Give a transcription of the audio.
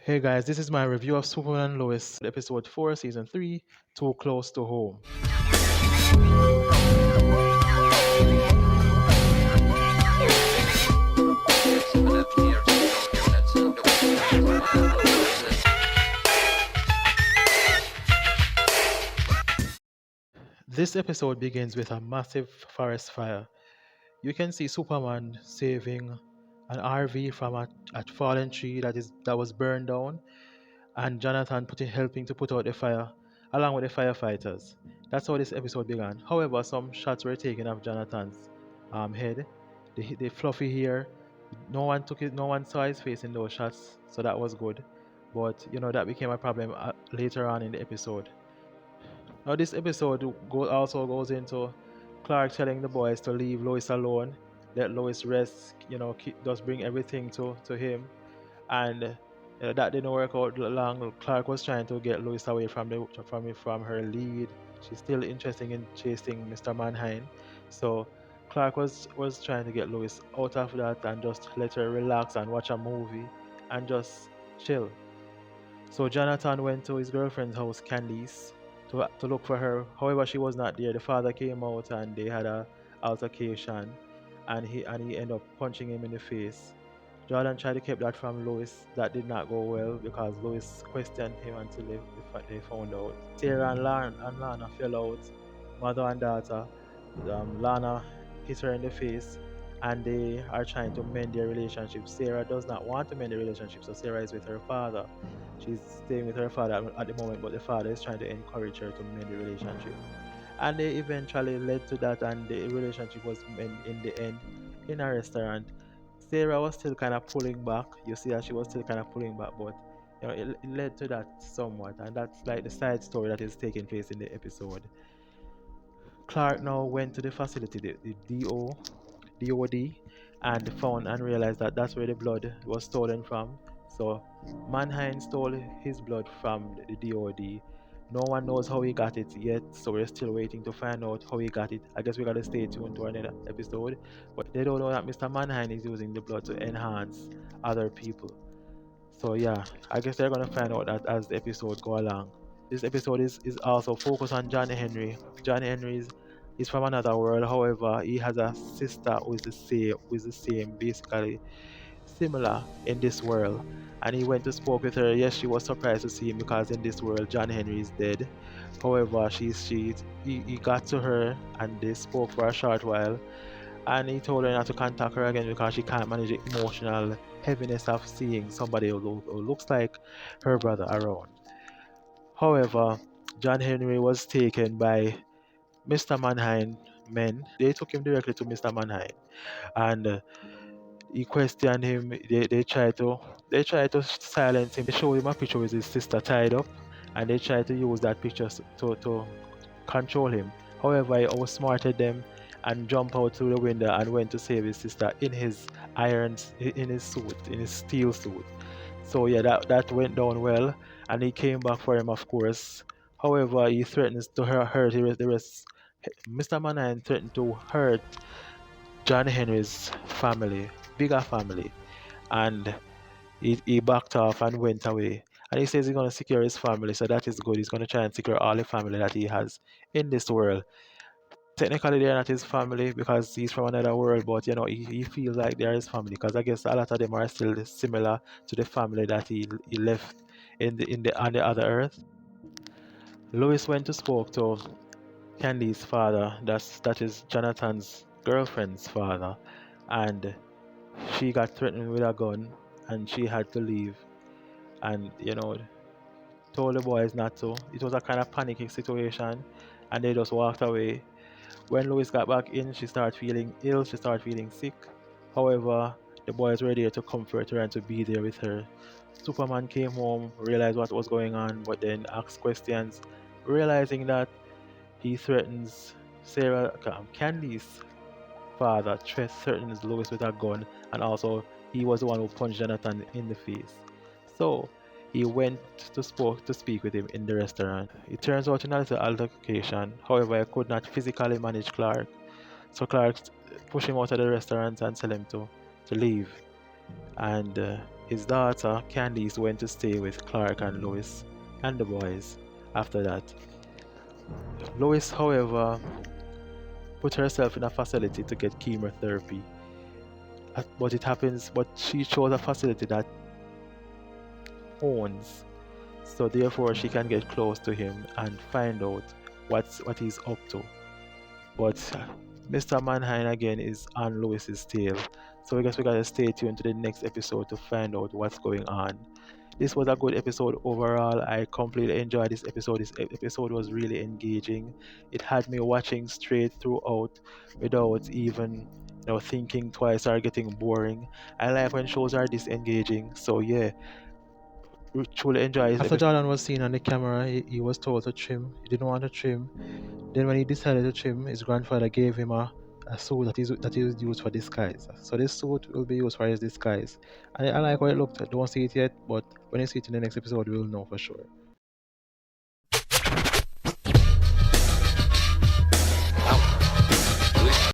Hey guys, this is my review of Superman and Lois, episode 4, season 3, Too Close to Home. This episode begins with a massive forest fire. You can see Superman saving an RV from a fallen tree that was burned down, and Jonathan helping to put out the fire along with the firefighters. That's how this episode began. However, some shots were taken of Jonathan's head, the fluffy hair. No one took it. No one saw his face in those shots, so that was good. But that became a problem later on in the episode. Now this episode also goes into Clark telling the boys to leave Lois alone, let Lois rest. Just bring everything to him, and that didn't work out long. Clark was trying to get Lois away from her lead. She's still interested in chasing Mr. Mannheim, so Clark was trying to get Lois out of that and just let her relax and watch a movie and just chill. So Jonathan went to his girlfriend's house, Candice, to look for her. However, she was not there. The father came out and they had a altercation, and he ended up punching him in the face. Jordan tried to keep that from Lois. That did not go well because Lois questioned him until they found out. Sarah and Lana fell out, mother and daughter. Lana hit her in the face, and they are trying to mend their relationship. Sarah does not want to mend the relationship, so Sarah is with her father. She's staying with her father at the moment, but the father is trying to encourage her to mend the relationship. And they eventually led to that, and the relationship was mended in the end in a restaurant. Sarah was still kind of pulling back. You see that she was still kind of pulling back, but it led to that somewhat, and that's like the side story that is taking place in the episode. Clark now went to the facility, the DOD, and found and realized that that's where the blood was stolen from. So Mannheim stole his blood from the DOD. No one knows how he got it yet, so we're still waiting to find out how he got it. I guess we gotta stay tuned to another episode. But they don't know that Mr. Mannheim is using the blood to enhance other people. So yeah, I guess they're gonna find out that as the episode go along. This episode is also focused on John Henry. John Henry is from another world. However, he has a sister who is the same, basically similar in this world. And he went to spoke with her. Yes, she was surprised to see him because in this world John Henry is dead. However, he got to her and they spoke for a short while. And he told her not to contact her again because she can't manage the emotional heaviness of seeing somebody who looks like her brother around. However, John Henry was taken by Mr. Mannheim men. They took him directly to Mr. Mannheim, and he questioned him. They tried to silence him. They showed him a picture with his sister tied up, and they tried to use that picture to control him. However, he outsmarted them and jumped out through the window and went to save his sister in his in his steel suit. So yeah, that went down well, and he came back for him, of course. However, he threatens to hurt the rest. Mr. Mannheim threatened to hurt John Henry's family, bigger family, and he backed off and went away. And he says he's going to secure his family, so that is good. He's going to try and secure all the family that he has in this world. Technically, they're not his family because he's from another world, but he feels like they're his family because I guess a lot of them are still similar to the family that he left in the on the other earth. Lois went to spoke to Candy's father, that is Jonathan's girlfriend's father, and she got threatened with a gun and she had to leave, and told the boys not to. It was a kind of panicking situation, and they just walked away. When Lois got back in, she started feeling ill, she started feeling sick. However, the boys were there to comfort her and to be there with her. Superman came home, realized what was going on, but then asked questions, realizing that he threatens Candy's father threatens Lois with a gun, and also he was the one who punched Jonathan in the face. So he went to speak with him in the restaurant. It turns out in a little altercation. However, I could not physically manage Clark, so Clark pushed him out of the restaurant and tell him to leave. And His daughter, Candice, went to stay with Clark and Lois and the boys after that. Lois, however, put herself in a facility to get chemotherapy. But it happens, but she chose a facility that owns, so therefore she can get close to him and find out what he's up to. But Mr. Mannheim again is on Lewis's tail. So I guess we gotta stay tuned to the next episode to find out what's going on. This was a good episode overall. I completely enjoyed this episode. This episode was really engaging. It had me watching straight throughout without even thinking twice or getting boring. I like when shows are this engaging. So yeah, truly enjoy this After episode. Jordan was seen on the camera, he was told to trim. He didn't want to trim. Then when he decided to trim, his grandfather gave him a suit that is used for disguise. So this suit will be used for his disguise. And I like how it looked. I don't see it yet, but when you see it in the next episode, we'll know for sure.